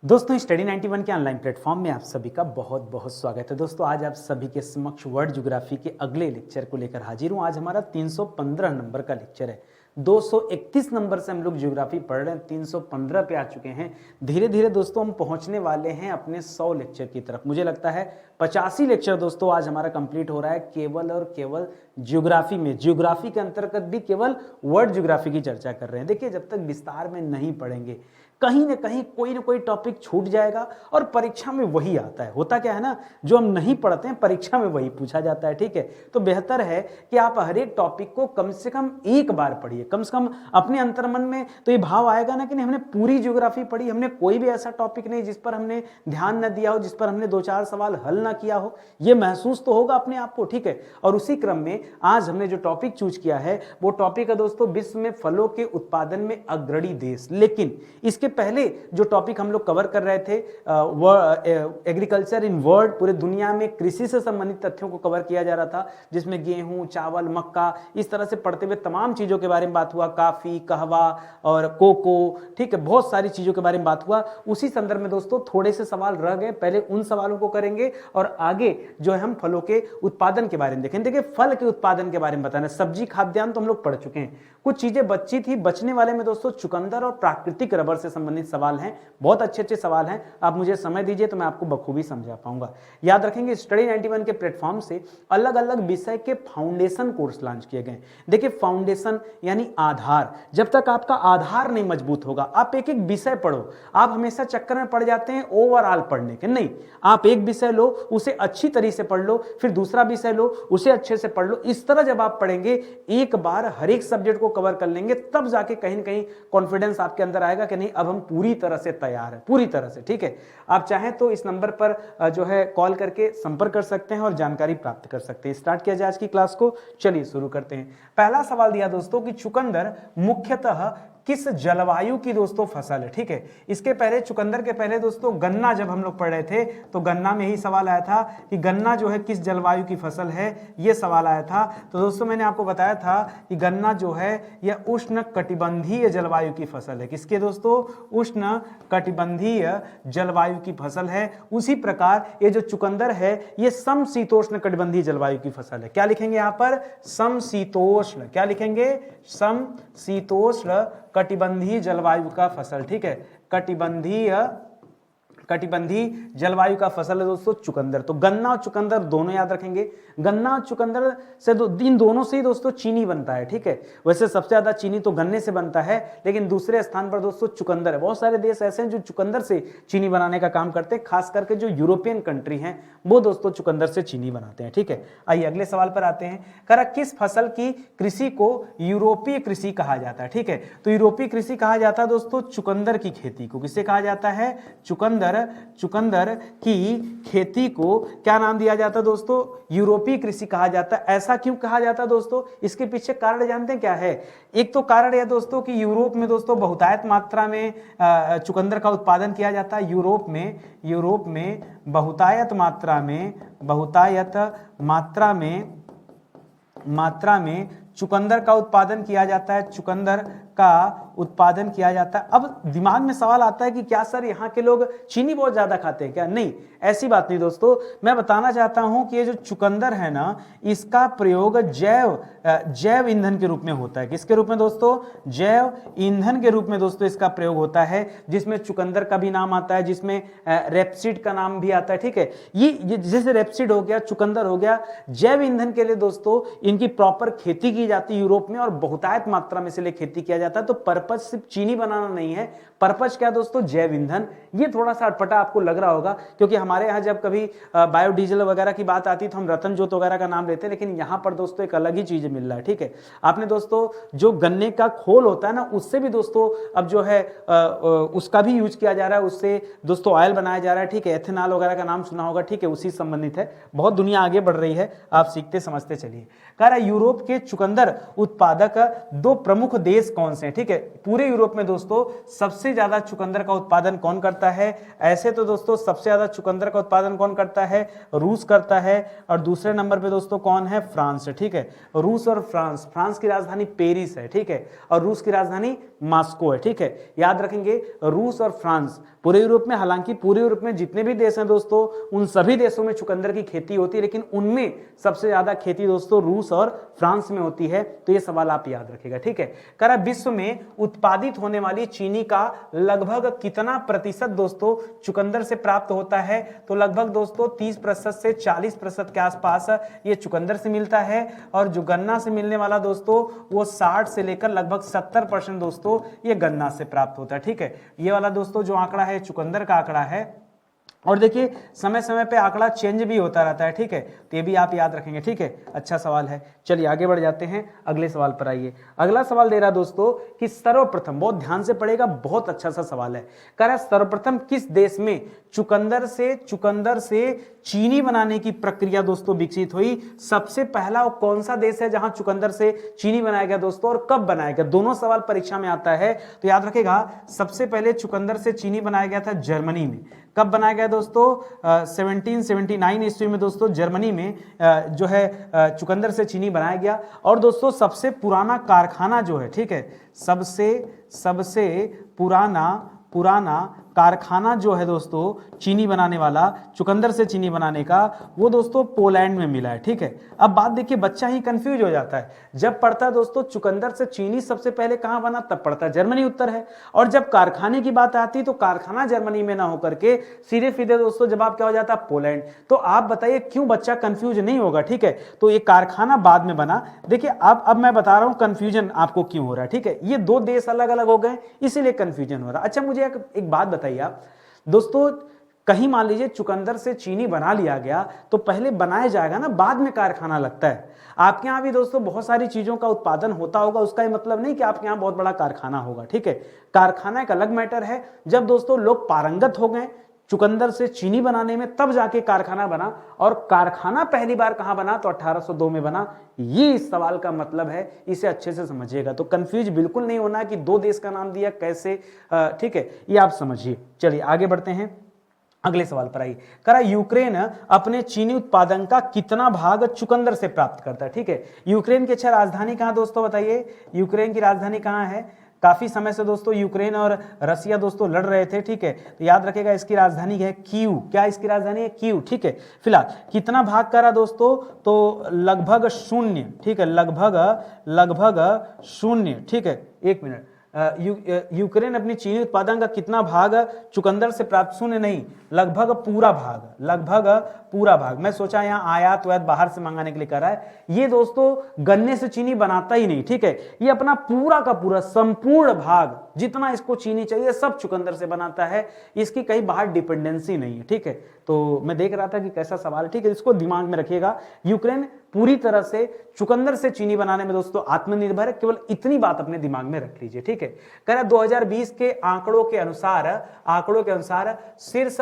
दोस्तों स्टडी 91 के online platform में आप सभी का बहुत बहुत स्वागत है। दोस्तों आज आप सभी के समक्ष वर्ल्ड ज्योग्राफी के अगले लेक्चर को लेकर हाजिर हूँ। आज हमारा 315 नंबर का लेक्चर है। 231 नंबर से हम लोग ज्योग्राफी पढ़ रहे हैं, 315 पे आ चुके हैं। धीरे धीरे दोस्तों हम पहुंचने वाले हैं अपने 100 लेक्चर की तरफ। मुझे लगता है 85 लेक्चर दोस्तों आज हमारा कंप्लीट हो रहा है केवल और केवल ज्योग्राफी में। ज्योग्राफी के अंतर्गत भी केवल वर्ल्ड ज्योग्राफी की चर्चा कर रहे हैं। देखिए जब तक विस्तार में नहीं पढ़ेंगे कहीं ना कहीं कोई ना कोई टॉपिक छूट जाएगा और परीक्षा में वही आता है। होता क्या है ना, जो हम नहीं पढ़ते हैं परीक्षा में वही पूछा जाता है। ठीक है, तो बेहतर है कि आप हर एक टॉपिक को कम से कम एक बार पढ़िए। कम से कम अपने अंतर्मन में तो ये भाव आएगा ना कि नहीं हमने पूरी ज्योग्राफी पढ़ी, हमने कोई भी ऐसा टॉपिक नहीं जिस पर हमने ध्यान न दिया हो, जिस पर हमने 2-4 सवाल हल ना किया हो। ये महसूस तो होगा अपने आप को। ठीक है, और उसी क्रम में आज हमने जो टॉपिक चूज किया है वो टॉपिक है दोस्तों विश्व में फलों के उत्पादन में अग्रणी देश। लेकिन इसके पहले जो टॉपिक हम लोग कवर कर रहे थे एग्रीकल्चर इन वर्ल्ड, पूरे दुनिया में कृषि से संबंधित तथ्यों को कवर किया जा रहा था, जिसमें गेहूं, चावल, मक्का, इस तरह से पढ़ते हुए तमाम चीजों के बारे में बात हुआ, काफी, कहवा और कोको। ठीक है, बहुत सारी चीजों के बारे में बात हुआ। उसी संदर्भ में दोस्तों थोड़े से सवाल रह गए, पहले उन सवालों को करेंगे और आगे जो है हम फलों के उत्पादन के बारे में देखेंगे। देखिए फल के उत्पादन के बारे में बताना, सब्जी खाद्यान्न तो हम लोग पढ़ चुके हैं, कुछ चीजें बची थी। बचने वाले में दोस्तों चुकंदर और प्राकृतिक रबर से संबंधित सवाल हैं। बहुत अच्छे अच्छे सवाल हैं, आप मुझे समय दीजिए तो मैं आपको बखूबी समझा पाऊंगा। याद रखेंगे स्टडी 91 के प्लेटफॉर्म से अलग अलग विषय के फाउंडेशन कोर्स लॉन्च किए गए। देखिए फाउंडेशन यानी आधार। जब तक आपका आधार नहीं मजबूत होगा, आप एक एक विषय पढ़ो। आप हमेशा चक्कर में पड़ जाते हैं ओवरऑल पढ़ने के, नहीं, आप एक विषय लो, उसे अच्छी तरीके से पढ़ लो, फिर दूसरा विषय लो, उसे अच्छे से पढ़ लो। इस तरह जब आप पढ़ेंगे, एक बार हर एक सब्जेक्ट को कवर कर लेंगे, तब जाके कहीं ना कहीं कॉन्फिडेंस आपके अंदर आएगा कि नहीं अब हम पूरी तरह से तैयार है, पूरी तरह से। ठीक है, आप चाहें तो इस नंबर पर जो है कॉल करके संपर्क कर सकते हैं और जानकारी प्राप्त कर सकते हैं। स्टार्ट किया जाए आज की क्लास को, चलिए शुरू करते हैं। पहला सवाल दिया दोस्तों कि चुकंदर मुख्यतः किस जलवायु की दोस्तों फसल है। ठीक है, इसके पहले चुकंदर के पहले दोस्तों गन्ना जब हम लोग पढ़ रहे थे तो गन्ना में ही सवाल आया था कि गन्ना जो है किस जलवायु की फसल है, ये सवाल आया था। तो दोस्तों मैंने आपको बताया था कि गन्ना जो है यह उष्ण कटिबंधीय जलवायु की फसल है। किसके दोस्तों? उष्ण कटिबंधीय जलवायु की फसल है। उसी प्रकार ये जो चुकंदर है ये समशीतोष्ण कटिबंधीय जलवायु की फसल है। क्या लिखेंगे यहाँ पर? समशीतोष्ण। क्या लिखेंगे? समशीतोष्ण कटिबंधीय जलवायु का फसल। ठीक है, कटिबंधीय जलवायु का फसल है दोस्तों चुकंदर। तो गन्ना और चुकंदर दोनों याद रखेंगे। गन्ना और चुकंदर से इन दोनों से ही दोस्तों चीनी बनता है। ठीक है, वैसे सबसे ज्यादा चीनी तो गन्ने से बनता है, लेकिन दूसरे स्थान पर दोस्तों चुकंदर है। बहुत सारे देश ऐसे हैं जो चुकंदर से चीनी बनाने का काम करते हैं, खास करके जो यूरोपियन कंट्री हैं वो दोस्तों चुकंदर से चीनी बनाते हैं। ठीक है, आइए अगले सवाल पर आते हैं। करा किस फसल की कृषि को यूरोपीय कृषि कहा जाता है? ठीक है, तो यूरोपीय कृषि कहा जाता है दोस्तों चुकंदर की खेती को। किसे कहा जाता है? चुकंदर की खेती को क्या नाम दिया जाता है दोस्तों? यूरोपीय कृषि कहा जाता है। ऐसा क्यों कहा जाता है दोस्तों? इसके पीछे कारण जानते हैं क्या है? एक तो कारण है दोस्तों कि यूरोप में दोस्तों बहुतायत मात्रा में चुकंदर का उत्पादन किया जाता है। यूरोप में बहुतायत मात्रा में चुकंदर का उत्पादन किया जाता है। चुकंदर का उत्पादन किया जाता है। अब दिमाग में सवाल आता है कि क्या सर यहाँ के लोग चीनी बहुत ज्यादा खाते हैं क्या? नहीं, ऐसी बात नहीं दोस्तों। मैं बताना चाहता हूं कि ये जो चुकंदर है ना, इसका प्रयोग जैव ईंधन के रूप में होता है। किसके रूप में दोस्तों? जैव ईंधन के रूप में दोस्तों इसका प्रयोग होता है, जिसमें चुकंदर का भी नाम आता है, जिसमें रेपसीड का नाम भी आता है। ठीक है, ये जैसे रेपसीड हो गया, चुकंदर हो गया, जैव ईंधन के लिए दोस्तों इनकी प्रॉपर खेती की जाती है यूरोप में, और बहुतायत मात्रा में इसलिए खेती किया जाता है। तो पर्पज सिर्फ चीनी बनाना नहीं है, पर्पज क्या दोस्तों? जैव ईंधन। ये थोड़ा सा अटपटा आपको लग रहा होगा, क्योंकि हमारे यहाँ जब कभी बायोडीजल वगैरह की बात आती है तो हम रतन जोत वगैरह का नाम लेते हैं, लेकिन यहाँ पर दोस्तों एक अलग ही चीज मिल रहा है। ठीक है, आपने दोस्तों जो गन्ने का खोल होता है ना, उससे भी दोस्तों अब जो है उसका भी यूज किया जा रहा है, उससे दोस्तों ऑयल बनाया जा रहा है। ठीक है, एथेनॉल वगैरह का नाम सुना होगा। ठीक है, उसी संबंधित है। बहुत दुनिया आगे बढ़ रही है, आप सीखते समझते चलिए। कह रहा यूरोप के चुकंदर उत्पादक 2 प्रमुख देश कौन से हैं? ठीक है, पूरे यूरोप में दोस्तों सबसे ज्यादा चुकंदर का उत्पादन कौन करता है? ऐसे तो दोस्तों सबसे ज्यादा चुकंदर का उत्पादन कौन करता है? रूस करता है। और दूसरे नंबर पे दोस्तों कौन है? फ्रांस है। ठीक है, रूस और फ्रांस। फ्रांस की राजधानी पेरिस है, ठीक है, और रूस की राजधानी मॉस्को है। ठीक है, याद रखेंगे रूस और फ्रांस पूरे यूरोप में। हालांकि पूरे यूरोप में जितने भी देश हैं दोस्तों, उन सभी देशों में चुकंदर की खेती होती है, लेकिन उनमें सबसे ज्यादा खेती दोस्तों रूस और फ्रांस में होती है। तो ये सवाल आप याद रखिएगा। ठीक है, कह रहा विश्व में उत्पादित होने वाली चीनी का लगभग कितना प्रतिशत दोस्तों चुकंदर से प्राप्त होता है? तो लगभग दोस्तों 30% से 40% के आसपास ये चुकंदर से मिलता है। और जो गन्ना से मिलने वाला दोस्तों वो 60 से लेकर लगभग 70% दोस्तों ये गन्ना से प्राप्त होता है। ठीक है, ये वाला दोस्तों जो आंकड़ा है चुकंदर का आंकड़ा है। और देखिए समय समय पे आंकड़ा चेंज भी होता रहता है। ठीक है, तो ये भी आप याद रखेंगे। ठीक है, अच्छा सवाल है। चलिए आगे बढ़ जाते हैं, अगले सवाल पर आइए। अगला सवाल दे रहा दोस्तों कि सर्वप्रथम, बहुत ध्यान से पढ़ेगा, बहुत अच्छा सा सवाल है। कह रहा है सर्वप्रथम किस देश में चुकंदर से चीनी बनाने की प्रक्रिया दोस्तों विकसित हुई? सबसे पहला वो कौन सा देश है जहां चुकंदर से चीनी बनाया गया दोस्तों, और कब बनाया गया? दोनों सवाल परीक्षा में आता है, तो याद रखेगा सबसे पहले चुकंदर से चीनी बनाया गया था जर्मनी में। कब बनाया गया दोस्तों? 1779 ईस्वी में दोस्तों जर्मनी में जो है चुकंदर से चीनी बनाया गया। और दोस्तों सबसे पुराना कारखाना जो है, ठीक है, सबसे पुराना कारखाना जो है दोस्तों चीनी बनाने वाला, चुकंदर से चीनी बनाने का, वो दोस्तों पोलैंड में मिला है। ठीक है, अब बात देखिए, बच्चा ही कंफ्यूज हो जाता है। जब पढ़ता है दोस्तों चुकंदर से चीनी सबसे पहले कहां बना, तब पढ़ता है जर्मनी उत्तर है। और जब कारखाने की बात आती तो कारखाना जर्मनी में ना होकर के सीधे सीधे दोस्तों जवाब क्या हो जाता है? पोलैंड। तो आप बताइए क्यों बच्चा कंफ्यूज नहीं होगा? ठीक है, तो ये कारखाना बाद में बना। देखिए अब मैं बता रहा हूं कंफ्यूजन आपको क्यों हो रहा है। ठीक है, ये दो देश अलग अलग हो गए इसीलिए कंफ्यूजन हो रहा है। अच्छा मुझे एक बात बताइए आप दोस्तों, कहीं मान लीजिए चुकंदर से चीनी बना लिया गया तो पहले बनाया जाएगा ना, बाद में कारखाना लगता है। आपके यहां भी दोस्तों बहुत सारी चीजों का उत्पादन होता होगा, उसका ये मतलब नहीं कि आपके यहां बहुत बड़ा कारखाना होगा। ठीक है, कारखाना एक अलग मैटर है। जब दोस्तों लोग पारंगत हो गए चुकंदर से चीनी बनाने में, तब जाके कारखाना बना। और कारखाना पहली बार कहां बना? तो 1802 में बना। ये इस सवाल का मतलब है, इसे अच्छे से समझिएगा। तो कंफ्यूज बिल्कुल नहीं होना कि दो देश का नाम दिया कैसे, ठीक है, ये आप समझिए। चलिए आगे बढ़ते हैं, अगले सवाल पर आइए। करा यूक्रेन अपने चीनी उत्पादन का कितना भाग चुकंदर से प्राप्त करता है? ठीक है, यूक्रेन की अच्छा राजधानी कहां दोस्तों बताइए? यूक्रेन की राजधानी कहां है? काफी समय से दोस्तों यूक्रेन और रसिया दोस्तों लड़ रहे थे। ठीक है, तो याद रखेगा इसकी राजधानी है कीव। क्या इसकी राजधानी है? कीव। ठीक है, फिलहाल कितना भाग करा दोस्तों? तो लगभग 0। ठीक है, लगभग 0। ठीक है, एक मिनट, यूक्रेन अपनी चीनी उत्पादन का कितना भाग चुकंदर से प्राप्त? 0 नहीं, लगभग पूरा भाग। मैं सोचा यहाँ आयात वायात बाहर से मंगाने के लिए कर रहा है। ये दोस्तों गन्ने से चीनी बनाता ही नहीं। ठीक है, ये अपना पूरा का पूरा संपूर्ण भाग जितना इसको चीनी चाहिए सब चुकंदर से बनाता है। इसकी कहीं बाहर डिपेंडेंसी नहीं है। ठीक है, तो मैं देख रहा था कि कैसा सवाल। ठीक है, इसको दिमाग में रखिएगा। यूक्रेन पूरी तरह से चुकंदर से चीनी बनाने में दोस्तों आत्मनिर्भर है, केवल इतनी बात अपने दिमाग में रख लीजिए। ठीक है, कह रहा 2020 के आंकड़ों के अनुसार शीर्ष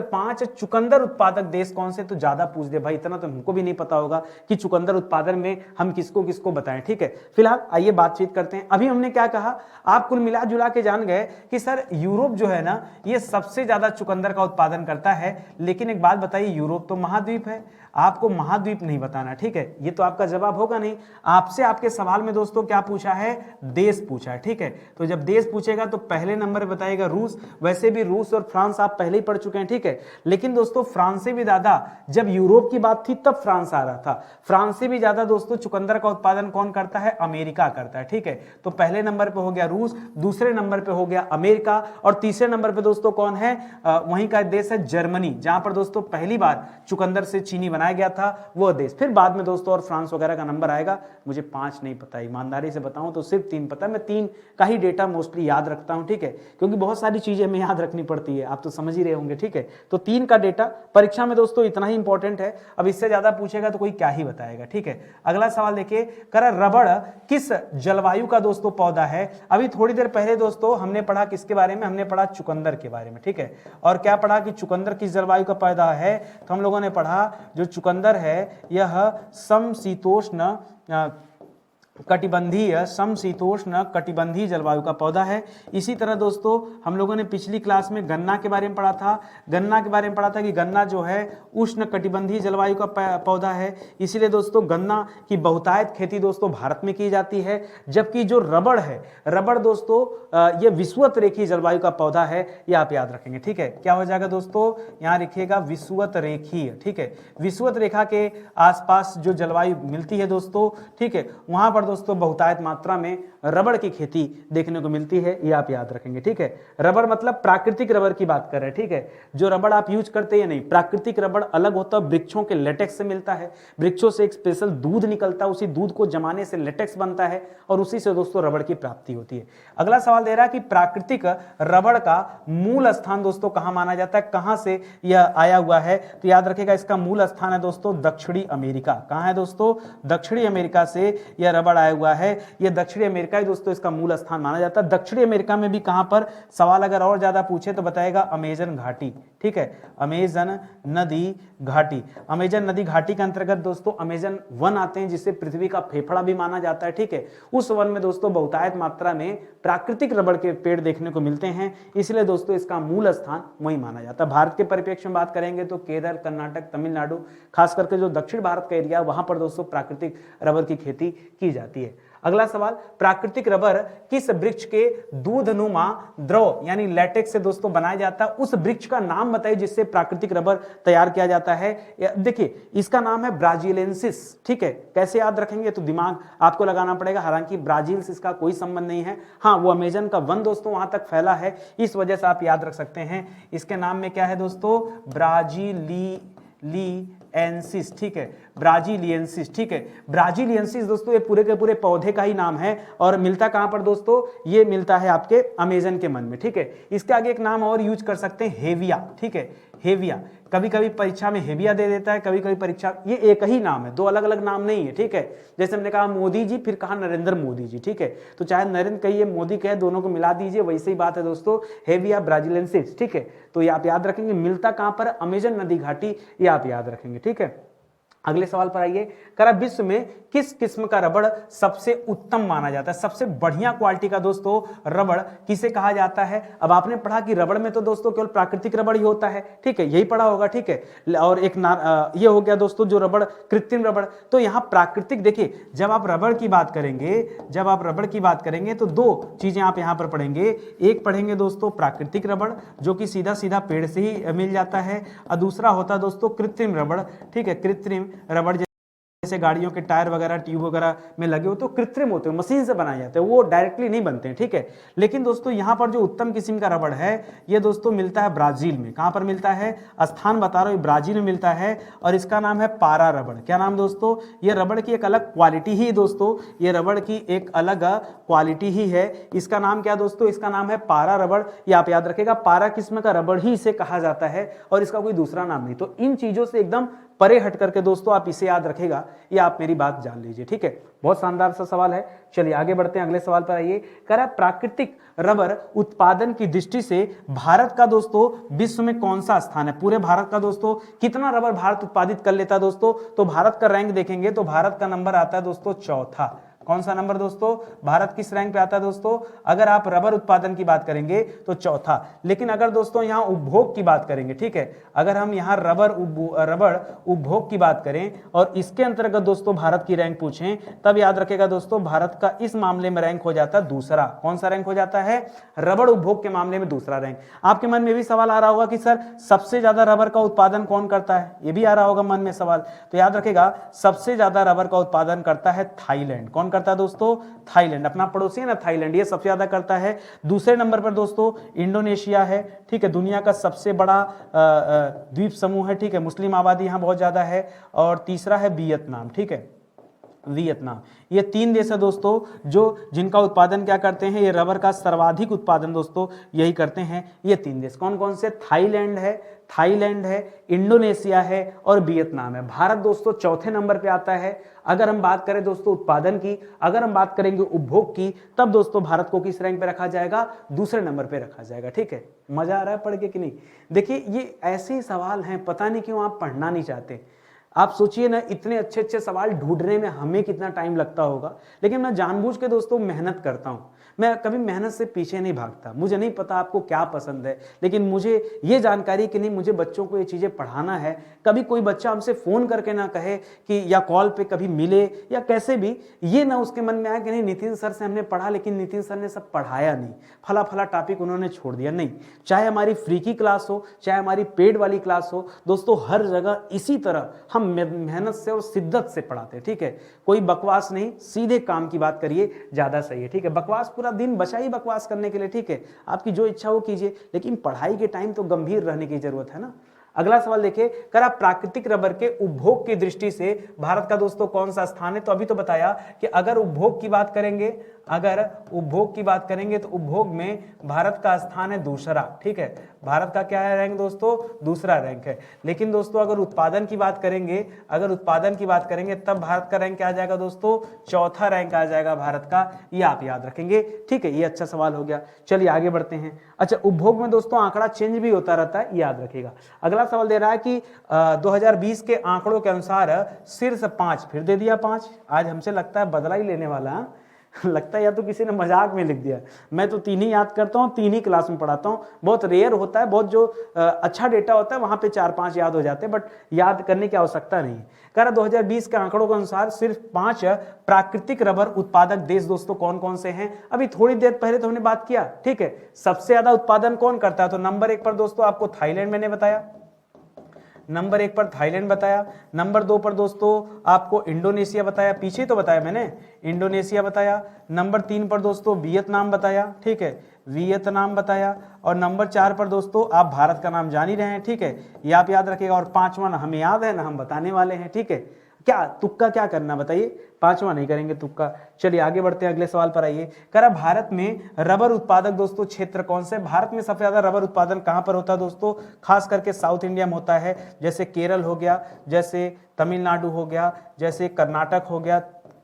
5 चुकंदर उत्पादक देश कौन से? तो ज्यादा पूछ दे भाई, इतना तो हमको भी नहीं पता होगा कि चुकंदर उत्पादन में हम किसको किसको बताएं। ठीक है, फिलहाल आइए बातचीत करते हैं। अभी हमने क्या कहा, आप कुल मिला जुला के जान गए कि सर यूरोप जो है ना ये सबसे ज्यादा चुकंदर का उत्पादन करता है। लेकिन एक बात बताइए, यूरोप तो महाद्वीप है, आपको महाद्वीप नहीं बताना। ठीक है, ये तो आपका जवाब होगा नहीं। आपसे आपके सवाल में दोस्तों क्या पूछा है? देश पूछा है। ठीक है, तो जब देश पूछेगा तो पहले नंबर पे बताएगा रूस। वैसे भी रूस और फ्रांस आप पहले ही पढ़ चुके हैं। ठीक है, लेकिन दोस्तों फ्रांस से भी ज्यादा जब यूरोप की बात थी तब फ्रांस आ रहा था। फ्रांस से भी ज्यादा दोस्तों चुकंदर का उत्पादन कौन करता है? अमेरिका करता है। ठीक है, तो पहले नंबर पे हो गया रूस, दूसरे नंबर पे हो गया अमेरिका, और तीसरे नंबर पे दोस्तों कौन है? वहीं का देश है जर्मनी, जहां पर दोस्तों पहली बार चुकंदर से चीनी बनाया गया था वो देश। फिर बाद में दोस्तों और फ्रांस वगैरह का नंबर आएगा। मुझे 5 नहीं पता, ईमानदारी से बताऊं तो सिर्फ 3 पता है। मैं 3 का ही डेटा मोस्टली याद रखता हूं। ठीक है, क्योंकि बहुत सारी चीजें हमें याद रखनी पड़ती है, आप तो समझ ही रहे होंगे। ठीक है, तो 3 का डेटा परीक्षा में दोस्तों इतना ही इंपॉर्टेंट है। अब इससे ज्यादा पूछेगा तो कोई क्या ही बताएगा। ठीक है, अगला सवाल देखिए, करा रबड़ किस जलवायु का दोस्तों पौधा है? अभी थोड़ी देर पहले दोस्तों हमने पढ़ा किसके बारे में? हमने पढ़ा चुकंदर के बारे में। ठीक है, और क्या पढ़ा कि चुकंदर किस जलवायु का पौधा है? तो हम लोगों ने पढ़ा जो चुकंदर है यह समशीतोष्ण कटिबंधीय समशीतोष्ण कटिबंधीय जलवायु का पौधा है। इसी तरह दोस्तों हम लोगों ने पिछली क्लास में गन्ना के बारे में पढ़ा था। गन्ना के बारे में पढ़ा था कि गन्ना जो है उष्ण कटिबंधीय जलवायु का पौधा है, इसीलिए दोस्तों गन्ना की बहुतायत खेती दोस्तों भारत में की जाती है। जबकि जो रबड़ है, रबड़ दोस्तों ये विषुवत रेखीय जलवायु का पौधा है, ये आप याद रखेंगे। ठीक है, क्या हो जाएगा दोस्तों, यहाँ लिखिएगा विषुवत रेखीय। ठीक है, विषुवत रेखा के आसपास जो जलवायु मिलती है दोस्तों, ठीक है, वहां पर दोस्तों बहुतायत मात्रा में रबड़ की खेती देखने को मिलती है, ये आप याद रखेंगे। ठीक है, रबड़ मतलब प्राकृतिक रबड़ की बात कर रहे हैं। ठीक है, जो रबड़ आप यूज करते हैं नहीं, प्राकृतिक रबड़ अलग होता है, वृक्षों के लेटेक्स से मिलता है, वृक्षों से एक स्पेशल दूध निकलता है, उसी दूध को जमाने से लेटेक्स बनता है और उसी से दोस्तों रबड़ की प्राप्ति होती है। अगला सवाल दे रहा है कि प्राकृतिक रबड़ का मूल स्थान दोस्तों कहां माना जाता है, कहां से यह आया हुआ है, तो याद रखिएगा इसका मूल स्थान है दोस्तों दक्षिणी अमेरिका। कहां है दोस्तों, दक्षिणी अमेरिका से यह रबड़ आया हुआ है, यह दक्षिणी अमेरिका ही दोस्तों इसका मूल स्थान माना जाता है। दक्षिणी अमेरिका में भी कहां पर, सवाल अगर और ज्यादा पूछे तो बताएगा अमेजन घाटी। ठीक है, अमेजन नदी घाटी, अमेजन नदी घाटी के अंतर्गत दोस्तों अमेजन वन आते हैं, जिसे पृथ्वी का फेफड़ा भी माना जाता है। ठीक है, उस वन में दोस्तों बहुतायत मात्रा में प्राकृतिक रबड़ के पेड़ देखने को मिलते हैं, इसलिए दोस्तों इसका मूल स्थान वही माना जाता है। भारत के परिप्रेक्ष्य में बात करेंगे तो केरल, कर्नाटक, तमिलनाडु, खास करके जो दक्षिण भारत का एरिया, वहां पर दोस्तों प्राकृतिक रबड़ की खेती की जाती है। अगला सवाल, प्राकृतिक रबर किस वृक्ष के दूधनुमा द्रव यानी लैटेक्स से दोस्तों बनाया जाता है, उस वृक्ष का नाम बताइए जिससे प्राकृतिक रबर तैयार किया जाता है। देखिए इसका नाम है ब्राजीलेंसिस। ठीक है, कैसे याद रखेंगे, तो दिमाग आपको लगाना पड़ेगा, हालांकि ब्राजील से इसका कोई संबंध नहीं है। हाँ, वो अमेजन का वन दोस्तों वहां तक फैला है, इस वजह से आप याद रख सकते हैं। इसके नाम में क्या है दोस्तों, ब्राजीलियंसिस। ठीक है, ब्राजीलियंसिस। ठीक है, ब्राजीलियंसिस दोस्तों ये पूरे के पूरे पौधे का ही नाम है और मिलता कहां पर दोस्तों, ये मिलता है आपके अमेजन के वन में। ठीक है, इसके आगे एक नाम और यूज कर सकते हैं, हेविया। ठीक है, हेविया, कभी कभी परीक्षा में हेविया दे देता है, कभी कभी परीक्षा, ये एक ही नाम है, दो अलग अलग नाम नहीं है। ठीक है, जैसे हमने कहा मोदी जी, फिर कहा नरेंद्र मोदी जी। ठीक है, तो चाहे नरेंद्र कहिए मोदी कहे, दोनों को मिला दीजिए, वैसे ही बात है दोस्तों, हेविया ब्राजीलेंसिस। ठीक है, तो ये आप याद रखेंगे, मिलता कहां पर, अमेजन नदी घाटी, ये आप याद रखेंगे। ठीक है, अगले सवाल पर आइए, करा विश्व में किस किस्म का रबड़ सबसे उत्तम माना जाता है, सबसे बढ़िया क्वालिटी का दोस्तों रबड़ किसे कहा जाता है। अब आपने पढ़ा कि रबड़ में तो दोस्तों केवल प्राकृतिक रबड़ ही होता है। ठीक है, यही पढ़ा होगा। ठीक है, और एक ये हो गया दोस्तों जो रबड़, कृत्रिम रबड़। तो यहां प्राकृतिक, देखिए जब आप रबड़ की बात करेंगे, तो दो चीजें आप यहां पर पढ़ेंगे। एक पढ़ेंगे दोस्तों प्राकृतिक रबड़ जो कि सीधा सीधा पेड़ से ही मिल जाता है, और दूसरा होता है दोस्तों कृत्रिम रबड़। ठीक है, कृत्रिम रबड़ जैसे गाड़ियों के टायर वगैरह, ट्यूब वगैरह में लगे हो तो कृत्रिम होते हैं, मशीन से बनाए जाते हैं, वो डायरेक्टली नहीं बनते हैं। ठीक है, लेकिन दोस्तों यहाँ पर जो उत्तम किस्म का रबड़ है ये दोस्तों मिलता है ब्राजील में। कहाँ पर मिलता है, स्थान बता रहा हूँ, ब्राजील में मिलता है और इसका नाम है पारा रबड़। क्या नाम दोस्तों, ये रबड़ की एक अलग क्वालिटी ही दोस्तों, ये रबड़ की एक अलग क्वालिटी ही है। इसका नाम क्या दोस्तों, इसका नाम है पारा रबड़। ये आप याद रखेगा, पारा किस्म का रबड़ ही इसे कहा जाता है और इसका कोई दूसरा नाम नहीं। तो इन चीजों से एकदम परे हट करके दोस्तों आप इसे याद रखेगा, ये आप मेरी बात जान लीजिए। ठीक है, बहुत शानदार सा सवाल है। चलिए आगे बढ़ते हैं, अगले सवाल पर आइए। कह रहा है प्राकृतिक रबर उत्पादन की दृष्टि से भारत का दोस्तों विश्व में कौन सा स्थान है, पूरे भारत का दोस्तों कितना रबर भारत उत्पादित कर लेता है दोस्तों, तो भारत का रैंक देखेंगे तो भारत का नंबर आता है दोस्तों चौथा। कौन सा नंबर दोस्तों, भारत किस रैंक पे आता है दोस्तों, अगर आप रबर उत्पादन की बात करेंगे तो चौथा। लेकिन अगर दोस्तों यहां उपभोग की बात करेंगे, ठीक है, अगर हम यहां रबर उपभोग की बात करें और इसके अंतर्गत दोस्तों भारत की रैंक पूछें, तब याद रखेगा दोस्तों भारत का इस मामले में रैंक हो जाता है दूसरा। कौन सा रैंक हो जाता है, रबर उपभोग के मामले में दूसरा रैंक। आपके मन में भी सवाल आ रहा होगा कि सर सबसे ज्यादा रबर का उत्पादन कौन करता है, ये भी आ रहा होगा मन में सवाल। तो याद रखेगा सबसे ज्यादा रबर का उत्पादन करता है थाईलैंड। कौन करता है दोस्तों, थाईलैंड, अपना पड़ोसी है ना थाईलैंड, ये सबसे ज्यादा करता है। दूसरे नंबर पर दोस्तों इंडोनेशिया है। ठीक है, दुनिया का सबसे बड़ा द्वीप समूह है। ठीक है, मुस्लिम आबादी यहां बहुत ज्यादा है। और तीसरा है वियतनाम। ठीक है, वियतनाम, ये तीन देश है दोस्तों जो जिनका उत्पादन क्या करते हैं, ये रबर का सर्वाधिक उत्पादन दोस्तों यही करते हैं। ये तीन देश कौन कौन से, थाईलैंड है, इंडोनेशिया है और वियतनाम है। भारत दोस्तों चौथे नंबर पे आता है। अगर हम बात करें दोस्तों उत्पादन की, अगर हम बात करेंगे उपभोग की, तब दोस्तों भारत को किस रैंक पे रखा जाएगा, दूसरे नंबर पे रखा जाएगा। ठीक है, मजा आ रहा है पढ़ के कि नहीं। देखिए ये ऐसे ही सवाल हैं, पता नहीं क्यों आप पढ़ना नहीं चाहते। आप सोचिए ना, इतने अच्छे अच्छे सवाल ढूंढने में हमें कितना टाइम लगता होगा, लेकिन मैं जानबूझ के दोस्तों मेहनत करता हूँ। मैं कभी मेहनत से पीछे नहीं भागता। मुझे नहीं पता आपको क्या पसंद है, लेकिन मुझे ये जानकारी कि नहीं, मुझे बच्चों को ये चीज़ें पढ़ाना है। कभी कोई बच्चा हमसे फ़ोन करके ना कहे कि या कॉल पे कभी मिले या कैसे भी, ये ना उसके मन में आया कि नहीं नितिन सर से हमने पढ़ा, लेकिन नितिन सर ने सब पढ़ाया नहीं, फला फला टॉपिक उन्होंने छोड़ दिया। नहीं, चाहे हमारी फ्री की क्लास हो, चाहे हमारी पेड वाली क्लास हो दोस्तों, हर जगह इसी तरह हम मेहनत से और शिद्दत से पढ़ाते हैं। ठीक है, कोई बकवास नहीं, सीधे काम की बात करिए, ज़्यादा सही है। ठीक है, बकवास पूरा दिन बचा ही बकवास करने के लिए। ठीक है, आपकी जो इच्छा हो कीजिए, लेकिन पढ़ाई के टाइम तो गंभीर रहने की जरूरत है ना। अगला सवाल देखिए, कर आप प्राकृतिक रबर के उपभोग की दृष्टि से भारत का दोस्तों कौन सा स्थान है? तो अभी तो बताया कि अगर उपभोग की बात करेंगे, अगर उपभोग की बात करेंगे तो उपभोग में भारत का स्थान है दूसरा। ठीक है, भारत का क्या है रैंक दोस्तों? दूसरा रैंक है। लेकिन दोस्तों अगर उत्पादन की बात करेंगे, अगर उत्पादन की बात करेंगे तब भारत का रैंक क्या आ जाएगा दोस्तों? चौथा रैंक आ जाएगा भारत का, ये आप याद रखेंगे। ठीक है, ये अच्छा सवाल हो गया। चलिए आगे बढ़ते हैं। अच्छा, उपभोग में दोस्तों आंकड़ा चेंज भी होता रहता है, याद रखिएगा। अगला सवाल दे रहा है कि 2020 के आंकड़ों के अनुसार शीर्ष 5, फिर दे दिया 5। आज हमसे लगता है बदला ही लेने वाला है। लगता है या तो किसी ने मजाक में लिख दिया। मैं तो 3 ही याद करता हूँ, 3 ही क्लास में पढ़ाता हूँ। बहुत रेयर होता है, बहुत जो अच्छा डेटा होता है वहां पे 4-5 याद हो जाते हैं, बट याद करने की आवश्यकता नहीं है। कह रहा 2020 के आंकड़ों के अनुसार सिर्फ 5 प्राकृतिक रबर उत्पादक देश दोस्तों कौन कौन से हैं? अभी थोड़ी देर पहले तो हमने बात किया। ठीक है, सबसे ज्यादा उत्पादन कौन करता है? तो नंबर 1 पर दोस्तों आपको थाईलैंड मैंने बताया, नंबर 1 पर थाईलैंड बताया। नंबर 2 पर दोस्तों आपको इंडोनेशिया बताया, पीछे तो बताया मैंने, इंडोनेशिया बताया। नंबर 3 पर दोस्तों वियतनाम बताया। ठीक है, वियतनाम बताया। और नंबर 4 पर दोस्तों आप भारत का नाम जान ही रहे हैं। ठीक है, ये आप याद रखिएगा। और 5वां ना हमें याद है ना हम बताने वाले हैं। ठीक है, क्या तुक्का क्या करना बताइए? 5वां नहीं करेंगे तुक्का। चलिए आगे बढ़ते हैं, अगले सवाल पर आइए। कह रहा भारत में रबर उत्पादक दोस्तों क्षेत्र कौन से? भारत में सबसे ज्यादा रबर उत्पादन कहां पर होता है दोस्तों? खास करके साउथ इंडिया में होता है, जैसे केरल हो गया, जैसे तमिलनाडु हो गया, जैसे कर्नाटक हो गया।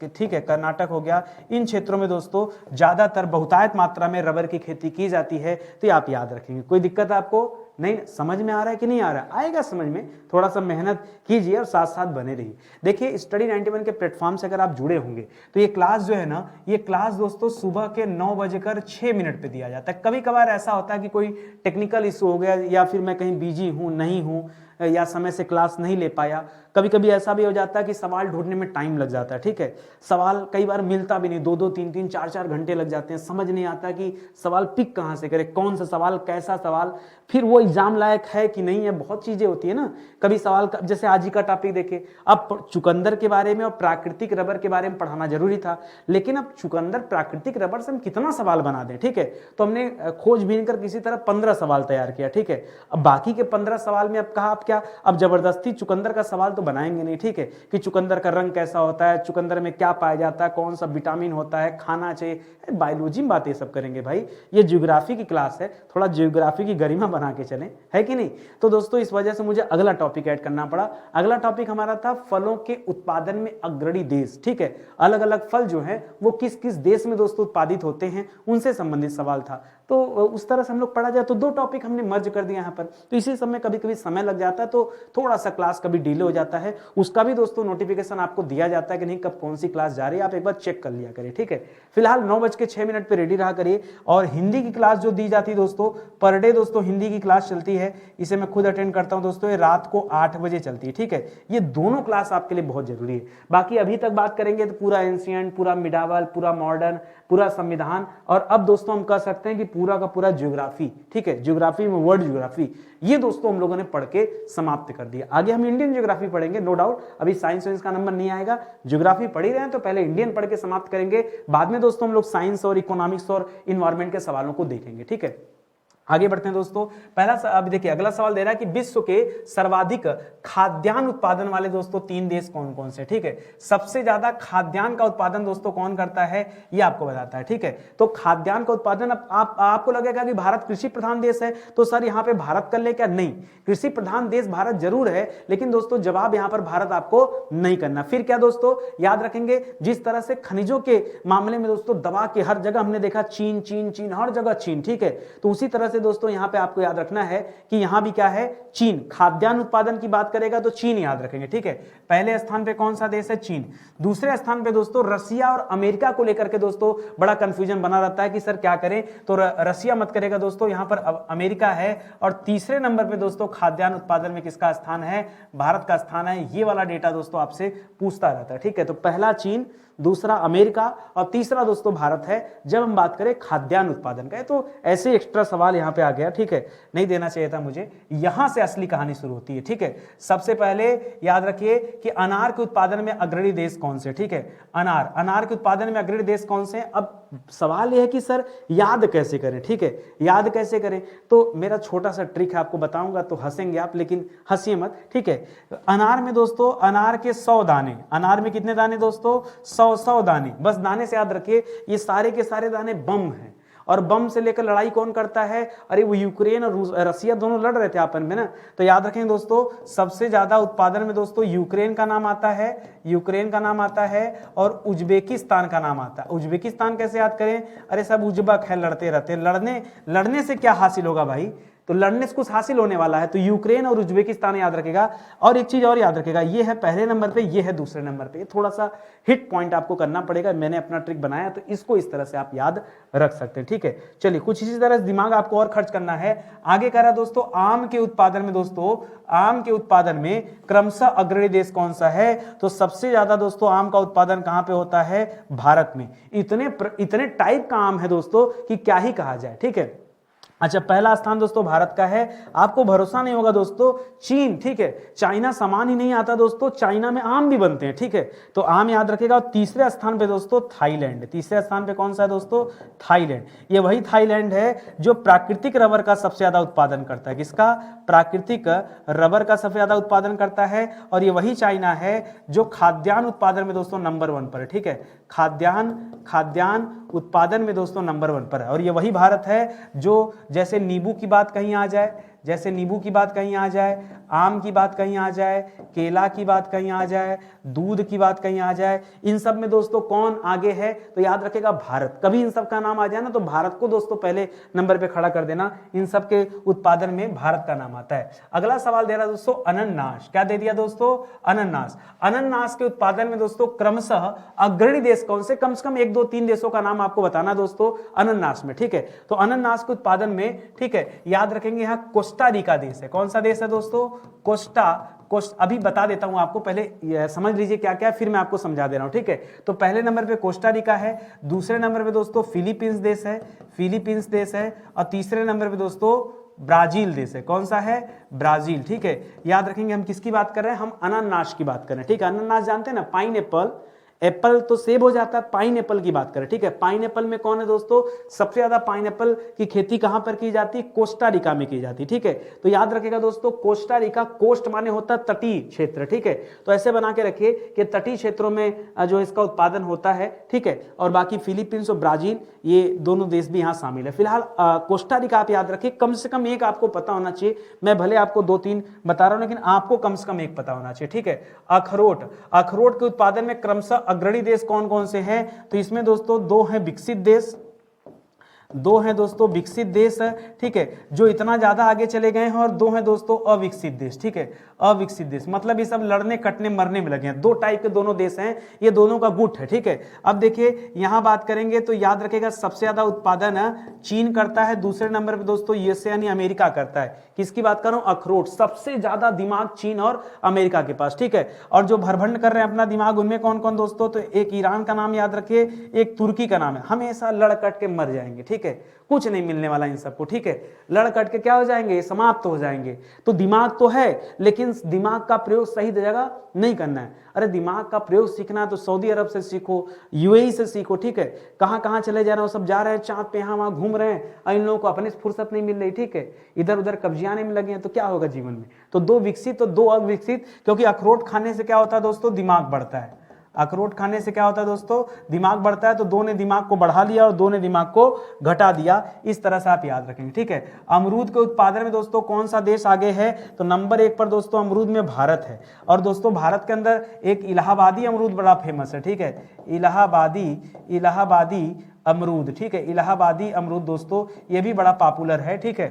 ठीक है, कर्नाटक हो गया। इन क्षेत्रों में दोस्तों ज्यादातर बहुतायत मात्रा में रबर की खेती की जाती है। तो ये आप याद रखेंगे। कोई दिक्कत है आपको? नहीं, समझ में आ रहा है कि नहीं आ रहा? आएगा समझ में, थोड़ा सा मेहनत कीजिए और साथ साथ बने रहिए। देखिए स्टडी 91 के प्लेटफॉर्म से अगर आप जुड़े होंगे तो ये क्लास जो है ना, ये क्लास दोस्तों सुबह के 9:06 पे दिया जाता है। कभी कभार ऐसा होता है कि कोई टेक्निकल इशू हो गया, या फिर मैं कहीं बिजी हूँ, नहीं हूँ, या समय से क्लास नहीं ले पाया। कभी कभी ऐसा भी हो जाता है कि सवाल ढूंढने में टाइम लग जाता है। ठीक है, सवाल कई बार मिलता भी नहीं, 2-2, 3-3, 4-4 घंटे लग जाते हैं। समझ नहीं आता कि सवाल पिक कहाँ से करें, कौन सा सवाल, कैसा सवाल, फिर वो एग्जाम लायक है कि नहीं है। बहुत चीजें होती है ना। कभी सवाल जैसे आज ही का टॉपिक देखिए, अब चुकंदर के बारे में और प्राकृतिक रबर के बारे में पढ़ाना जरूरी था, लेकिन अब चुकंदर प्राकृतिक रबर से हम कितना सवाल बना दें। ठीक है, तो हमने खोजबीन कर किसी तरह 15 सवाल तैयार किया। ठीक है, अब बाकी के 15 सवाल में अब कहा आप क्या, अब जबरदस्ती चुकंदर का सवाल तो बनाएंगे नहीं। ठीक है, कि चुकंदर का रंग कैसा होता है, चुकंदर में क्या पाया जाता है, कौन सा विटामिन होता है, खाना चाहिए, बायोलॉजी में बातें सब करेंगे भाई। ये ज्योग्राफी की क्लास है, थोड़ा ज्योग्राफी की गरिमा बना के चलें, है कि नहीं? तो दोस्तों इस वजह से मुझे अगला टॉपिक ऐड करना पड़ा। अगला टॉपिक हमारा था फलों के उत्पादन में अग्रणी देश। ठीक है, अलग अलग फल जो है वो किस किस देश में दोस्तों उत्पादित होते हैं, उनसे संबंधित सवाल था। तो उस तरह से हम लोग पढ़ा जाए तो 2 टॉपिक हमने मर्ज कर दिया यहाँ पर। तो इसी समय कभी कभी समय लग जाता है, तो थोड़ा सा क्लास कभी डिले हो जाता है। उसका भी दोस्तों नोटिफिकेशन आपको दिया जाता है कि नहीं कब कौन सी क्लास जा रही है, आप एक बार चेक कर लिया करिए। ठीक है, फिलहाल 9:06 पे रेडी रहा करिए। और हिंदी की क्लास जो दी जाती है दोस्तों, पर डे दोस्तों हिंदी की क्लास चलती है, इसे मैं खुद अटेंड करता हूं दोस्तों। ये रात को 8 बजे चलती है। ठीक है, ये दोनों क्लास आपके लिए बहुत जरूरी है। बाकी अभी तक बात करेंगे तो पूरा एंशिएंट, पूरा मिडावल, पूरा मॉडर्न, पूरा संविधान, और अब दोस्तों हम कह सकते हैं कि पूरा का पूरा ज्योग्राफी। ठीक है, ज्योग्राफी में वर्ल्ड ज्योग्राफी, ये दोस्तों हम लोगों ने पढ़ के समाप्त कर दिया। आगे हम इंडियन ज्योग्राफी पढ़ेंगे, नो डाउट। अभी साइंस का नंबर नहीं आएगा, ज्योग्राफी पढ़ ही रहे हैं तो पहले इंडियन पढ़ के समाप्त करेंगे, बाद में दोस्तों हम लोग साइंस और इकोनॉमिक्स और इन्वायरमेंट के सवालों को देखेंगे। ठीक है, आगे बढ़ते हैं दोस्तों। पहला अब देखिए अगला सवाल दे रहा है कि विश्व के सर्वाधिक खाद्यान्न उत्पादन वाले दोस्तों 3 देश कौन कौन से? ठीक है, सबसे ज्यादा खाद्यान्न का उत्पादन दोस्तों कौन करता है, ये आपको बताता है। ठीक है, तो खाद्यान्न का उत्पादन, अब आपको लगेगा कि भारत कृषि प्रधान देश है, तो सर यहाँ पे भारत कर ले क्या? नहीं, कृषि प्रधान देश भारत जरूर है, लेकिन दोस्तों जवाब यहाँ पर भारत आपको नहीं करना। फिर क्या दोस्तों याद रखेंगे, जिस तरह से खनिजों के मामले में दोस्तों दबा के हर जगह हमने देखा चीन चीन चीन, हर जगह चीन। ठीक है, तो उसी तरह से दोस्तों यहाँ पे आपको याद रखना है कि यहाँ भी क्या है, चीन। खाद्यान्न उत्पादन की बात करेगा तो चीन याद रखेंगे, ठीक है। पहले स्थान पे कौन सा देश है, चीन। दूसरे स्थान पे दोस्तों रसिया और अमेरिका को लेकर के दोस्तों बड़ा कंफ्यूजन बना रहता है कि सर क्या करें, तो रसिया मत करेगा दोस्तों, यहाँ पर अमेरिका है। और तीसरे नंबर पे दोस्तों खाद्यान्न उत्पादन में किसका स्थान है, भारत का स्थान है। ये वाला डेटा दोस्तों आपसे पूछता रहता है, ठीक है। तो पहला चीन, दूसरा अमेरिका और तीसरा दोस्तों भारत है जब हम बात करें खाद्यान्न उत्पादन का। तो ऐसे एक्स्ट्रा सवाल यहाँ पे आ गया, ठीक है, नहीं देना चाहिए था मुझे। यहां से असली कहानी शुरू होती है, ठीक है। सबसे पहले याद रखिए कि अनार के उत्पादन में अग्रणी देश कौन से, ठीक है। अनार के उत्पादन में अग्रणी देश कौन से हैं। अब सवाल यह है कि सर याद कैसे करें, ठीक है, याद कैसे करें। तो मेरा छोटा सा ट्रिक है, आपको बताऊंगा तो हंसेंगे आप, लेकिन हंसिए मत, ठीक है। अनार में दोस्तों अनार के 100 दाने, अनार में कितने दाने दोस्तों, 100 दाने, बस दाने से याद रखिए। ये सारे के सारे दाने बम हैं, और बम से लेकर लड़ाई कौन करता है, अरे वो यूक्रेन और रसिया दोनों लड़ रहे थे आपस में ना। तो याद रखें दोस्तों, सबसे ज्यादा उत्पादन में दोस्तों यूक्रेन का नाम आता है, यूक्रेन का नाम आता है, और उज्बेकिस्तान का नाम आता है। उज्बेकिस्तान कैसे याद करें, अरे सब उज्बक है, लड़ते रहते, लड़ने से क्या हासिल होगा भाई, तो लड़ने से कुछ हासिल होने वाला है। तो यूक्रेन और उज्बेकिस्तान याद रखेगा। और एक चीज और याद रखेगा, ये है पहले नंबर पे, ये है दूसरे नंबर पे। थोड़ा सा हिट पॉइंट आपको करना पड़ेगा, मैंने अपना ट्रिक बनाया तो इसको इस तरह से आप याद रख सकते हैं, ठीक है। चलिए कुछ इसी तरह से दिमाग आपको और खर्च करना है। आगे कह रहा दोस्तों आम के उत्पादन में, दोस्तों आम के उत्पादन में क्रमशः अग्रणी देश कौन सा है, तो सबसे ज्यादा दोस्तों आम का उत्पादन कहां पे होता है, भारत में। इतने टाइप का आम है दोस्तों कि क्या ही कहा जाए, ठीक है। अच्छा, पहला स्थान दोस्तों भारत का है। आपको भरोसा नहीं होगा दोस्तों, चीन, ठीक है, चाइना सामान ही नहीं आता दोस्तों, चाइना में आम भी बनते हैं, ठीक है। तो आम याद रखेगा। और तीसरे स्थान पे दोस्तों थाईलैंड, तीसरे स्थान पे कौन सा है दोस्तों, थाईलैंड। ये वही थाईलैंड है जो प्राकृतिक रबर का सबसे ज्यादा उत्पादन करता है। किसका, प्राकृतिक रबर का सबसे ज्यादा उत्पादन करता है। और ये वही चाइना है जो खाद्यान्न उत्पादन में दोस्तों नंबर 1 पर है, ठीक है। खाद्यान्न उत्पादन में दोस्तों नंबर 1 पर है। और ये वही भारत है जो, जैसे नींबू की बात कहीं आ जाए, जैसे नींबू की बात कहीं आ जाए, आम की बात कहीं आ जाए, केला की बात कहीं आ जाए, दूध की बात कहीं आ जाए, इन सब में दोस्तों कौन आगे है, तो याद रखेगा भारत। कभी इन सब का नाम आ जाए ना तो भारत को दोस्तों पहले नंबर पे खड़ा कर देना। इन सब के उत्पादन में भारत का नाम आता है। अगला सवाल दे रहा दोस्तों अनन्नास। क्या दे दिया दोस्तों, अनन्नास। अनन्नास के उत्पादन में दोस्तों क्रमशः अग्रणी देश कौन से कम 1, 2, 3 देशों का नाम आपको बताना दोस्तों अनन्नास में, ठीक है। तो अनन्नास के उत्पादन में, ठीक है, याद रखेंगे यहाँ कोस्टा रिका देश है। कौन सा देश है दोस्तों, अभी बता देता हूं आपको, पहले समझ लीजिए क्या क्या है, फिर मैं आपको समझा दे रहा हूं, ठीक है। तो पहले नंबर पे कोस्टा रिका है, दूसरे नंबर पे दोस्तों फिलीपींस देश है, और तीसरे नंबर पे दोस्तों ब्राजील देश है। कौन सा है, ब्राजील, ठीक है। याद रखेंगे हम किसकी बात कर रहे हैं, हम अनानास की बात कर रहे हैं, ठीक है। अनानास जानते हैं ना, पाइन एप्पल, एप्पल तो सेब हो जाता है, पाइन एप्पल की बात करें, ठीक है। पाइन एप्पल में कौन है दोस्तों, सबसे ज्यादा पाइन एप्पल की खेती कहां पर की जाती है, कोस्टा रिका में की जाती है, ठीक है। तो याद रखेगा दोस्तों कोस्टा रिका, कोस्ट माने होता है तटीय क्षेत्र, ठीक है। तो ऐसे बना के रखिए कि तटीय क्षेत्रों में जो इसका उत्पादन होता है, ठीक है। और बाकी फिलीपींस और ब्राजील, ये दोनों देश भी यहाँ शामिल है। फिलहाल कोस्टा रिका आप याद रखिए, कम से कम एक आपको पता होना चाहिए। मैं भले आपको 2-3 बता रहा हूं, लेकिन आपको कम से कम एक पता होना चाहिए, ठीक है। अखरोट के उत्पादन में क्रमशः अग्रणी देश कौन कौन से हैं, तो इसमें दोस्तों 2 हैं विकसित देश, ठीक है, जो इतना ज्यादा आगे चले गए हैं, और 2 हैं दोस्तों अविकसित देश, ठीक है। अविकसित देश मतलब ये सब लड़ने कटने मरने में लगे हैं। 2 टाइप के दोनों देश हैं, ये दोनों का गुट है, ठीक है। अब देखिए यहां बात करेंगे तो याद रखेगा सबसे ज्यादा उत्पादन चीन करता है, दूसरे नंबर पे दोस्तों यूएसए यानी अमेरिका करता है। किसकी बात कर रहा हूं, अखरोट। सबसे ज्यादा दिमाग चीन और अमेरिका के पास, ठीक है। और जो भरभंड कर रहे हैं अपना दिमाग, उनमें कौन कौन दोस्तों, तो एक ईरान का नाम याद रखिए, एक तुर्की का नाम है। हमेशा लड़ कट के मर जाएंगे, ठीक है, कुछ नहीं मिलने वाला इन सबको, ठीक है। लड़ कट के क्या हो जाएंगे, समाप्त हो जाएंगे। तो दिमाग तो है, लेकिन दिमाग का प्रयोग सही जगह नहीं करना है। अरे दिमाग का प्रयोग सीखना है तो सऊदी अरब से सीखो, यूएई से सीखो, ठीक है। कहां कहां चले जा रहे हो, सब जा रहे हैं चांद पे, यहां वहां घूम रहे हैं, और इन लोगों को अपने फुर्सत नहीं मिल रही, ठीक है। इधर उधर कब्जियाने में लगे हैं, तो क्या होगा जीवन में। तो 2 विकसित तो 2 अविकसित, क्योंकि अखरोट खाने से क्या होता है दोस्तों, दिमाग बढ़ता है। अखरोट खाने से क्या होता है दोस्तों, दिमाग बढ़ता है। तो 2 ने दिमाग को बढ़ा लिया और 2 ने दिमाग को घटा दिया। इस तरह से आप याद रखेंगे, ठीक है। अमरूद के उत्पादन में दोस्तों कौन सा देश आगे है, तो नंबर 1 पर दोस्तों अमरूद में भारत है। और दोस्तों भारत के अंदर एक इलाहाबादी अमरूद बड़ा फेमस है, ठीक है। इलाहाबादी अमरूद, ठीक है, इलाहाबादी अमरूद दोस्तों ये भी बड़ा पॉपुलर है, ठीक है।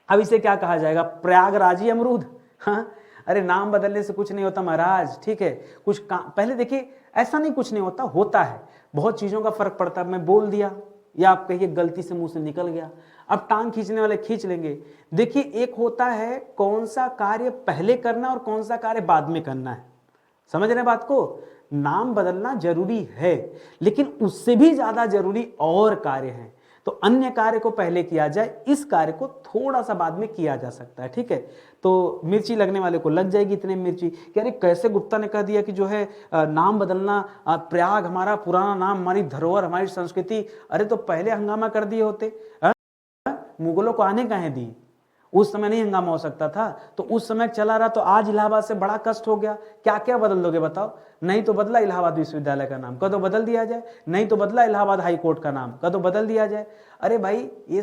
अब इसे क्या कहा जाएगा, प्रयागराजी अमरूद। हाँ, अरे नाम बदलने से कुछ नहीं होता महाराज, ठीक है। कुछ काम पहले देखिए, ऐसा नहीं कुछ नहीं होता, होता है, बहुत चीजों का फर्क पड़ता है। मैं बोल दिया या आप कहिए गलती से मुंह से निकल गया, अब टांग खींचने वाले खींच लेंगे। देखिए एक होता है कौन सा कार्य पहले करना और कौन सा कार्य बाद में करना है, समझ रहे हैं बात को। नाम बदलना जरूरी है, लेकिन उससे भी ज्यादा जरूरी और कार्य हैं। तो अन्य कार्य को पहले किया जाए, इस कार्य को थोड़ा सा बाद में किया जा सकता है, ठीक है। तो मिर्ची लगने वाले को लग जाएगी इतने मिर्ची, कि अरे कैसे गुप्ता ने कह दिया कि जो है नाम बदलना, प्रयाग हमारा पुराना नाम, हमारी धरोहर, हमारी संस्कृति, अरे तो पहले हंगामा कर दिए होते, मुगलों को आने कहें दी, उस समय नहीं हंगामा हो सकता था, तो उस समय चला रहा, तो आज इलाहाबाद से बड़ा कष्ट हो गया। क्या क्या बदल दोगे बताओ, नहीं तो बदला इलाहाबाद विश्वविद्यालय का नाम, कदों बदल दिया जाए, नहीं तो बदला इलाहाबाद हाई कोर्ट का नाम, कदों बदल दिया जाए। अरे भाई ये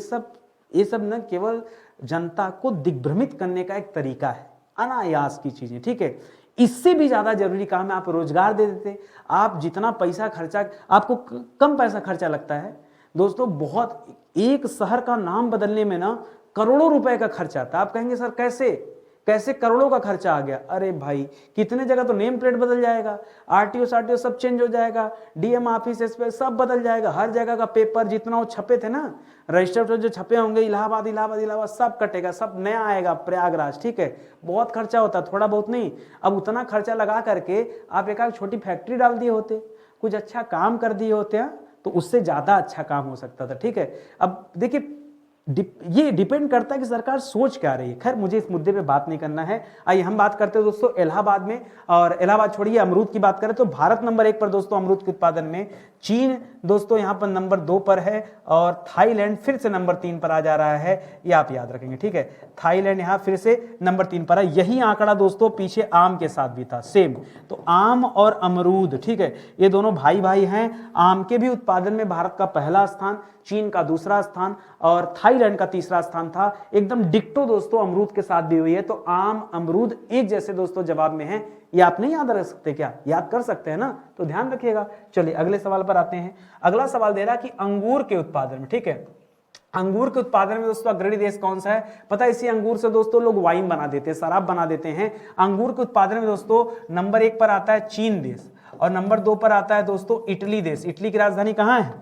सब न केवल जनता को दिग्भ्रमित करने का एक तरीका है, अनायास की चीजें, ठीक है। इससे भी ज्यादा जरूरी काम है आप रोजगार दे देते। आप जितना पैसा खर्चा, आपको कम पैसा खर्चा लगता है दोस्तों, बहुत, एक शहर का नाम बदलने में ना करोड़ों रुपए का खर्चा आता है। आप कहेंगे सर कैसे कैसे करोड़ों का खर्चा आ गया, अरे भाई कितने जगह तो नेम प्लेट बदल जाएगा, आरटीओ सारटीओ सब चेंज हो जाएगा, डीएम ऑफिस एसपी सब बदल जाएगा, हर जगह का पेपर जितना वो छपे थे ना, रजिस्टर जो छपे होंगे इलाहाबाद इलाहाबाद इलाहाबाद सब कटेगा, सब नया आएगा प्रयागराज, ठीक है। बहुत खर्चा होता है, थोड़ा बहुत नहीं। अब उतना खर्चा लगा करके आप एक छोटी फैक्ट्री डाल दिए होते, कुछ अच्छा काम कर दिए होते हैं, तो उससे ज्यादा अच्छा काम हो सकता था, ठीक है। अब देखिए ये डिपेंड करता है कि सरकार सोच क्या रही है। खैर मुझे इस मुद्दे पे बात नहीं करना है। आइए हम बात करते हैं दोस्तों इलाहाबाद में, और इलाहाबाद छोड़िए अमरूद की बात करें तो भारत नंबर 1 पर दोस्तों अमरूद के उत्पादन में, चीन दोस्तों यहाँ पर नंबर 2 पर है, और थाईलैंड फिर से नंबर 3 पर आ जा रहा है, ये आप याद रखेंगे, ठीक है। थाईलैंड यहाँ फिर से नंबर 3 पर है। यही आंकड़ा दोस्तों पीछे आम के साथ भी था, सेम। तो आम और अमरूद, ठीक है, ये दोनों भाई भाई हैं। आम के भी उत्पादन में भारत का पहला स्थान, चीन का दूसरा स्थान और थाईलैंड का तीसरा स्थान था। एकदम डिक्टो दोस्तों अमरूद के साथ भी हुई है। तो आम अमरूद एक जैसे दोस्तों जवाब में है। ये आप नहीं याद रख सकते क्या, याद कर सकते हैं ना, तो ध्यान रखिएगा। चलिए अगले सवाल पर आते हैं। अगला सवाल दे रहा है कि अंगूर के उत्पादन में, ठीक है, अंगूर के उत्पादन में दोस्तों अग्रणी देश कौन सा है। पता है इसी अंगूर से दोस्तों लोग वाइन बना देते हैं, शराब बना देते हैं। अंगूर के उत्पादन में दोस्तों नंबर 1 पर आता है चीन देश, और नंबर 2 पर आता है दोस्तों इटली देश। इटली की राजधानी कहाँ है,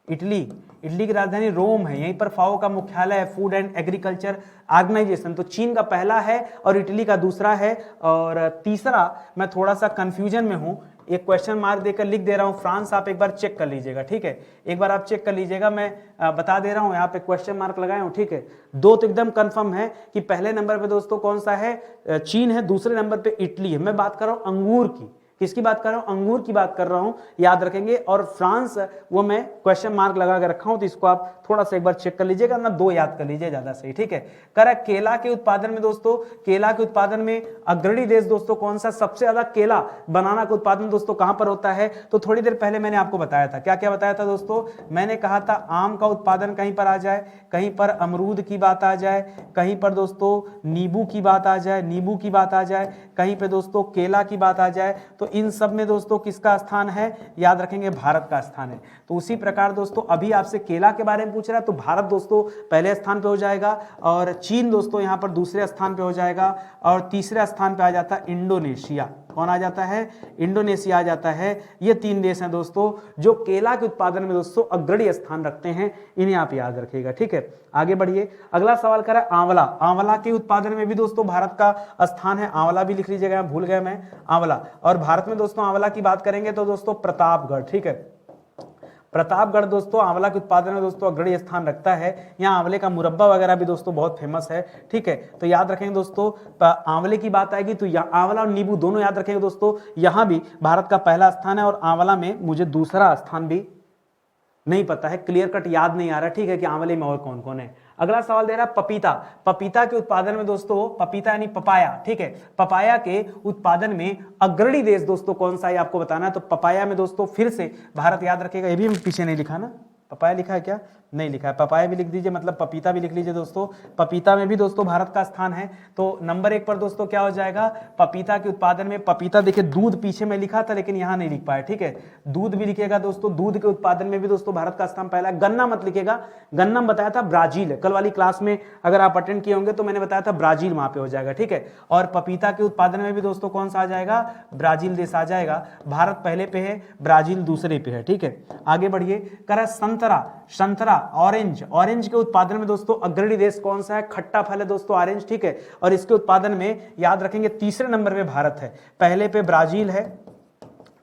इटली की राजधानी रोम है। यहीं पर फाओ का मुख्यालय है, फूड एंड एग्रीकल्चर ऑर्गेनाइजेशन। तो चीन का पहला है और इटली का दूसरा है। और तीसरा मैं थोड़ा सा कंफ्यूजन में हूं, एक क्वेश्चन मार्क देकर लिख दे रहा हूं, फ्रांस। आप एक बार चेक कर लीजिएगा, ठीक है, एक बार आप चेक कर लीजिएगा। मैं बता दे रहा हूं, यहाँ पे क्वेश्चन मार्क लगाया हूं, ठीक है। 2 तो एकदम कंफर्म है कि पहले नंबर पे दोस्तों कौन सा है, चीन है, दूसरे नंबर पे इटली है। मैं बात कर रहा हूं अंगूर की, किसकी बात कर रहा हूं, अंगूर की बात कर रहा हूं, याद रखेंगे। और फ्रांस वो मैं क्वेश्चन मार्क लगा कर रखा हूं, तो इसको आप थोड़ा सा एक बार चेक कर लीजिएगा ना, 2 याद कर लीजिए ज्यादा सही, ठीक है। करेक्ट। केला के उत्पादन में दोस्तों, केला के उत्पादन में अग्रणी देश दोस्तों कौन सा, सबसे ज्यादा केला बनाना का उत्पादन दोस्तों कहां पर होता है। तो थोड़ी देर पहले मैंने आपको बताया था, क्या क्या बताया था दोस्तों, मैंने कहा था आम का उत्पादन कहीं पर आ जाए, कहीं पर अमरूद की बात आ जाए, कहीं पर दोस्तों नींबू की बात आ जाए, नींबू की बात आ जाए, कहीं पे दोस्तों केला की बात आ जाए। तो इन सब में दोस्तों किसका स्थान है, याद रखेंगे भारत का स्थान है। तो उसी प्रकार दोस्तों अभी आपसे केला के बारे में पूछ रहा है, तो भारत दोस्तों पहले स्थान पे हो जाएगा, और चीन दोस्तों यहां पर दूसरे स्थान पे हो जाएगा, और तीसरे स्थान पे आ जाता है इंडोनेशिया। कौन आ जाता है, इंडोनेशिया आ जाता है। ये 3 देश हैं दोस्तों जो केला के उत्पादन में दोस्तों अग्रणी स्थान रखते हैं, इन्हें आप याद रखिएगा, ठीक है। आगे बढ़िए, अगला सवाल करा आंवला। आंवला के उत्पादन में भी दोस्तों भारत का स्थान है, आंवला भी लिख लीजिएगा, भूल गया मैं आंवला। और भारत में दोस्तों आंवला की बात करेंगे तो दोस्तों प्रतापगढ़, ठीक है, प्रतापगढ़ दोस्तों आंवला के उत्पादन में दोस्तों अग्रणी स्थान रखता है। यहाँ आंवले का मुरब्बा वगैरह भी दोस्तों बहुत फेमस है, ठीक है। तो याद रखेंगे दोस्तों, आंवले की बात आएगी तो आंवला और नींबू दोनों याद रखेंगे दोस्तों। यहाँ भी भारत का पहला स्थान है, और आंवला में मुझे दूसरा स्थान भी नहीं पता है, क्लियर कट याद नहीं आ रहा, ठीक है, कि आंवले में और कौन कौन है। अगला सवाल दे रहा है पपीता। पपीता के उत्पादन में दोस्तों, पपीता यानी पपाया, ठीक है, पपाया के उत्पादन में अग्रणी देश दोस्तों कौन सा है आपको बताना है। तो पपाया में दोस्तों फिर से भारत, याद रखेगा, ये भी पीछे नहीं लिखा ना, पपाया लिखा है क्या, नहीं लिखा है। पपाया भी लिख दीजिए, मतलब पपीता भी लिख लीजिए दोस्तों। पपीता में भी दोस्तों भारत का स्थान है। तो नंबर 1 पर दोस्तों क्या हो जाएगा, पपीता के उत्पादन में। पपीता देखिए, दूध पीछे में लिखा था लेकिन यहाँ नहीं लिख पाया, ठीक है, दूध भी लिखिएगा दोस्तों। दूध के उत्पादन में भी दोस्तों भारत का स्थान पहला है। गन्ना मत लिखिएगा, गन्ना में बताया था ब्राजील है। कल वाली क्लास में अगर आप अटेंड किए होंगे तो मैंने बताया था ब्राजील वहां पे हो जाएगा, ठीक है। और पपीता के उत्पादन में भी दोस्तों कौन सा आ जाएगा, ब्राजील देश आ जाएगा। भारत पहले पे है, ब्राजील दूसरे पे है, ठीक है। आगे बढ़िए, करा संतरा, संतरा ऑरेंज, ऑरेंज के उत्पादन में दोस्तों अग्रणी देश कौन सा है, खट्टा फल है दोस्तों ऑरेंज, ठीक है। और इसके उत्पादन में याद रखेंगे तीसरे नंबर पे भारत है, पहले पे ब्राजील है,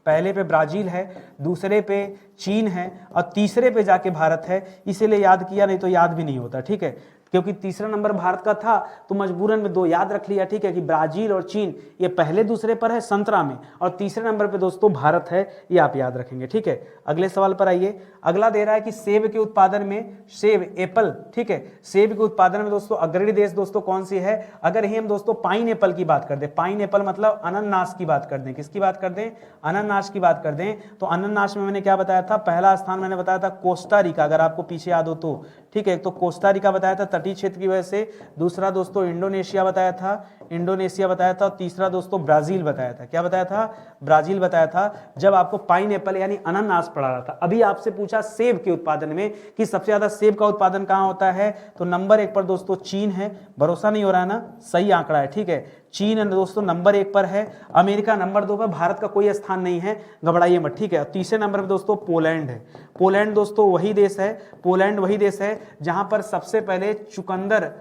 पहले पे ब्राजील है, दूसरे पे चीन है और तीसरे पे जाके भारत है। इसीलिए याद किया, नहीं तो याद भी नहीं होता, ठीक है, क्योंकि तीसरा नंबर भारत का था तो मजबूरन में 2 याद रख लिया, ठीक है, कि ब्राजील और चीन ये पहले दूसरे पर है संतरा में, और तीसरे नंबर पे दोस्तों भारत है, ये आप याद रखेंगे, ठीक है। अगले सवाल पर आइए। अगला दे रहा है कि सेब के उत्पादन में, सेब एप्पल, ठीक है, सेब के उत्पादन में दोस्तों अग्रणी देश दोस्तों कौन सी है। अगर ही हम दोस्तों पाइन एप्पल की बात कर दें, पाइन एप्पल मतलब अनन्नास की बात कर दें, किसकी बात कर दें, अनन्नास की बात कर दें, तो अनन्नास में मैंने क्या बताया था, पहला स्थान मैंने बताया था कोस्टा रिका, अगर आपको पीछे याद हो तो, ठीक है। तो कोस्टा रिका बताया था तटीय क्षेत्र की वजह से, दूसरा दोस्तों इंडोनेशिया बताया था, इंडोनेशिया बताया था, और तीसरा दोस्तों ब्राजील बताया था। क्या बताया था, ब्राजील बताया था, जब आपको पाइन एप्पल यानी अनानास पढ़ा रहा था। अभी आपसे पूछा सेब के उत्पादन में कि सबसे ज्यादा सेब का उत्पादन कहां होता है, तो नंबर 1 पर दोस्तों चीन है। भरोसा नहीं हो रहा है ना, सही आंकड़ा है, ठीक है, चीन दोस्तों नंबर 1 पर है, अमेरिका नंबर 2 पर, भारत का कोई स्थान नहीं है, घबराइए मत, ठीक है। तीसरे नंबर पर दोस्तों पोलैंड है। पोलैंड दोस्तों वही देश है, पोलैंड वही देश है जहां पर सबसे पहले चुकंदर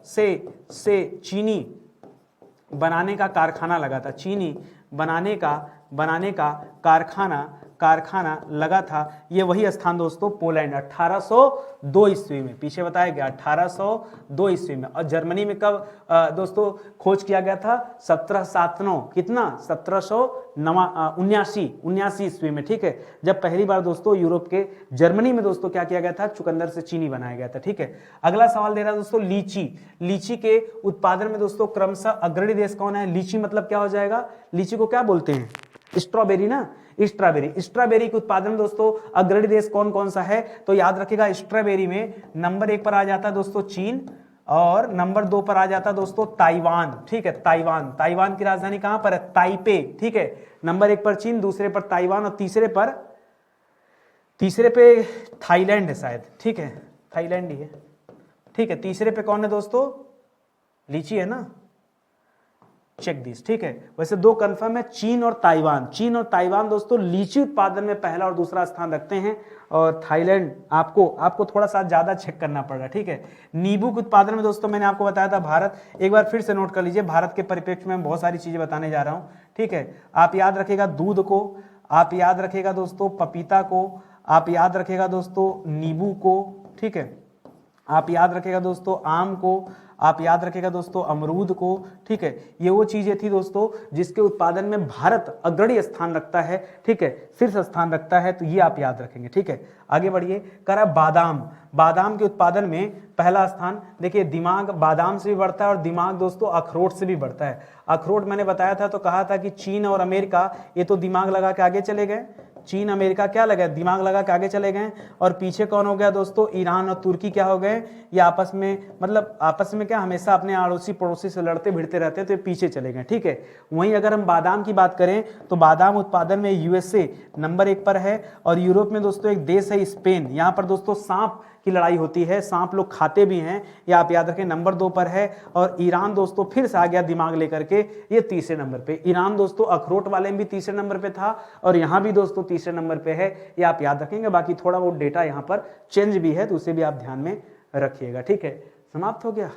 से चीनी बनाने का कारखाना लगा था, चीनी बनाने का कारखाना लगा था। ये वही स्थान दोस्तों पोलैंड, 1802 ईस्वी में, पीछे बताया गया 1802 ईस्वी में। और जर्मनी में कब दोस्तों खोज किया गया था, 1779, कितना, 1779 ईस्वी में, ठीक है, जब पहली बार दोस्तों यूरोप के जर्मनी में दोस्तों क्या किया गया था, चुकंदर से चीनी बनाया गया था, ठीक है। अगला सवाल दे रहा है दोस्तों लीची, लीची के उत्पादन में दोस्तों क्रमशः अग्रणी देश कौन है। लीची मतलब क्या हो जाएगा, लीची को क्या बोलते हैं, स्ट्रॉबेरी ना, स्ट्रॉबेरी के उत्पादन में दोस्तों अग्रणी देश कौन कौन सा है, तो याद रखिएगा स्ट्रॉबेरी में नंबर 1 पर आ जाता है दोस्तों चीन, और नंबर 2 पर आ जाता है दोस्तों ताइवान, ठीक है, ताइवान की राजधानी कहां पर है, ताइपे, ठीक है। नंबर 1 पर चीन, दूसरे पर ताइवान, और तीसरे पे थाईलैंड है शायद, ठीक है, थाईलैंड ही है, ठीक है। तीसरे पे कौन है दोस्तों, लीची है ना, चेक दिस, ठीक है। वैसे 2 कंफर्म है, चीन और ताइवान दोस्तों लीची उत्पादन में पहला और दूसरा स्थान रखते हैं, और थाईलैंड आपको थोड़ा सा ज्यादा चेक करना पड़ेगा, ठीक है। नींबू के उत्पादन में दोस्तों मैंने आपको बताया था भारत, एक बार फिर से नोट कर लीजिए, भारत के परिप्रेक्ष्य में बहुत सारी चीजें बताने जा रहा हूं, ठीक है। आप याद रखेगा दूध को, आप याद रखेगा दोस्तों पपीता को, आप याद रखेगा दोस्तों नींबू को, ठीक है, आप याद रखेगा दोस्तों आम को, आप याद रखेगा दोस्तों अमरूद को, ठीक है। ये वो चीजें थी दोस्तों जिसके उत्पादन में भारत अग्रणी स्थान रखता है, ठीक है, शीर्ष स्थान रखता है, तो ये आप याद रखेंगे, ठीक है। आगे बढ़िए, करा बादाम के उत्पादन में पहला स्थान, देखिए दिमाग बादाम से भी बढ़ता है, और दिमाग दोस्तों अखरोट से भी बढ़ता है। अखरोट मैंने बताया था तो कहा था कि चीन और अमेरिका ये तो दिमाग लगा के आगे चले गए, चीन अमेरिका क्या लगा, दिमाग लगा के आगे चले गए, और पीछे कौन हो गया दोस्तों, ईरान और तुर्की क्या हो गए, ये आपस में क्या हमेशा अपने अड़ोसी पड़ोसी से लड़ते भिड़ते रहते हैं, तो ये पीछे चले गए, ठीक है। वहीं अगर हम बादाम की बात करें तो बादाम उत्पादन में यूएसए नंबर 1 पर है, और यूरोप में दोस्तों एक देश है स्पेन, यहाँ पर दोस्तों सांप की लड़ाई होती है, सांप लोग खाते भी हैं, ये आप याद रखें, नंबर 2 पर है। और ईरान दोस्तों फिर से आ गया दिमाग लेकर के, ये तीसरे नंबर पे। ईरान दोस्तों अखरोट वाले में भी तीसरे नंबर पे था, और यहाँ भी दोस्तों तीसरे नंबर पे है, ये आप याद रखेंगे। बाकी थोड़ा बहुत डेटा यहाँ पर चेंज भी है, तो उसे भी आप ध्यान में रखिएगा, ठीक है। समाप्त हो गया,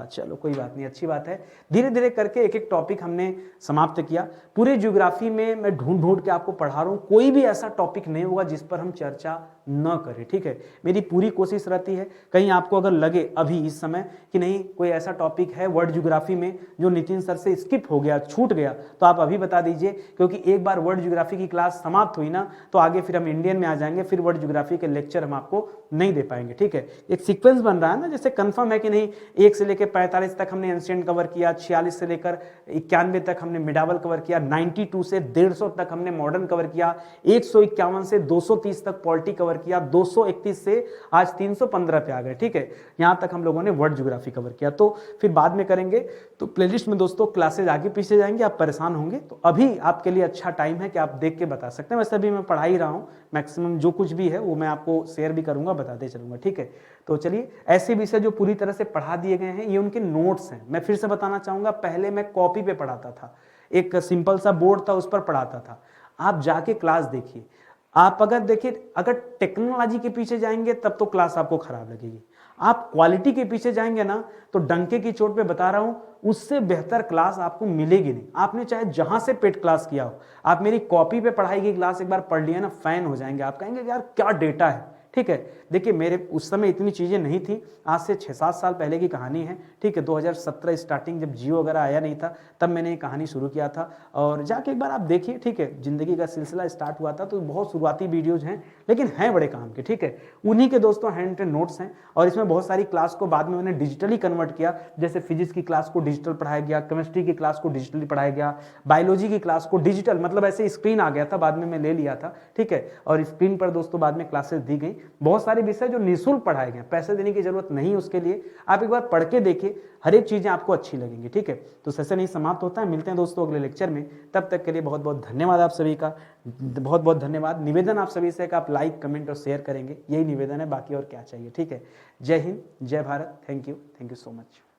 चलो कोई बात नहीं, अच्छी बात है। धीरे धीरे करके एक एक टॉपिक हमने समाप्त किया। पूरे ज्योग्राफी में मैं ढूंढ के आपको पढ़ा रहा हूँ, कोई भी ऐसा टॉपिक नहीं होगा जिस पर हम चर्चा न करें, ठीक है। मेरी पूरी कोशिश रहती है, कहीं आपको अगर लगे अभी इस समय कि नहीं कोई ऐसा टॉपिक है वर्ल्ड ज्योग्राफी में जो नितिन सर से स्किप हो गया, छूट गया, तो आप अभी बता दीजिए, क्योंकि एक बार वर्ल्ड ज्योग्राफी की क्लास समाप्त हुई ना तो आगे फिर हम इंडियन में आ जाएंगे, फिर वर्ल्ड ज्योग्राफी के लेक्चर हम आपको नहीं दे पाएंगे, ठीक है। एक सीक्वेंस बन रहा है ना, जैसे कंफर्म है कि नहीं, 1 से लेकर 45 तक हमने एंशिएंट कवर किया, 46 से लेकर 91 तक हमने मिडावल कवर किया, 92 से 150 तक हमने मॉडर्न कवर किया, 151 से 230 तक पॉलिटी कवर किया, 231 से आज 315 पे आ गए। ठीक है, यहां तक हम लोगों ने वर्ल्ड ज्योग्राफी कवर किया। तो फिर बाद में करेंगे, तो प्लेलिस्ट में दोस्तों क्लासेज आगे पीछे जाएंगे, आप परेशान होंगे, तो अभी आपके लिए अच्छा टाइम है कि आप देख के बता सकते हैं। वैसे अभी मैं पढ़ा ही रहा हूं, मैक्सिमम जो कुछ भी है वो मैं आपको शेयर भी करूंगा, बताते चलूंगा। ठीक है, तो चलिए, ऐसे विषय जो पूरी तरह से पढ़ा दिए गए हैं, ये उनके नोट्स हैं। मैं फिर से बताना चाहूंगा, पहले मैं कॉपी पे पढ़ाता था, एक सिंपल सा बोर्ड था, उस पर पढ़ाता था। आप जाके क्लास देखिए। आप अगर देखिए, अगर टेक्नोलॉजी के पीछे जाएंगे तब तो क्लास आपको खराब लगेगी। आप क्वालिटी के पीछे जाएंगे ना, तो डंके की चोट पे बता रहा हूं, उससे बेहतर क्लास आपको मिलेगी नहीं। आपने चाहे जहां से पेड क्लास किया हो, आप मेरी कॉपी पे पढ़ाई की क्लास एक बार पढ़ लिया ना, फैन हो जाएंगे। आप कहेंगे यार क्या डेटा है। ठीक है, देखिए मेरे उस समय इतनी चीजें नहीं थी, आज से 6-7 साल पहले की कहानी है। ठीक है, 2017 स्टार्टिंग, जब जियो वगैरह आया नहीं था, तब मैंने ये कहानी शुरू किया था। और जाके एक बार आप देखिए। ठीक है, जिंदगी का सिलसिला स्टार्ट हुआ था, तो बहुत शुरुआती वीडियोज हैं, लेकिन हैं बड़े काम के। ठीक है, उन्हीं के दोस्तों हैंड रिटन नोट्स हैं, और इसमें बहुत सारी क्लास को बाद में मैंने डिजिटली कन्वर्ट किया। जैसे फिजिक्स की क्लास को डिजिटल पढ़ाया गया, केमिस्ट्री की क्लास को डिजिटली पढ़ाया गया, बायोलॉजी की क्लास को डिजिटल, मतलब ऐसे स्क्रीन आ गया था, बाद में मैं ले लिया था। ठीक है, और स्क्रीन पर दोस्तों बाद में क्लासेस दी गई। बहुत सारे विषय जो निःशुल्क पढ़ाए गए, पैसे देने की जरूरत नहीं उसके लिए। आप एक बार पढ़ के देखिए, हर एक चीजें आपको अच्छी लगेंगी। ठीक है, तो सेशन ही समाप्त होता है। मिलते हैं दोस्तों अगले लेक्चर में, तब तक के लिए बहुत बहुत धन्यवाद आप सभी का, बहुत बहुत धन्यवाद। निवेदन आप सभी से कि आप लाइक, कमेंट और शेयर करेंगे, यही निवेदन है, बाकी और क्या चाहिए। ठीक है, जय हिंद, जय Bharat, thank you so much.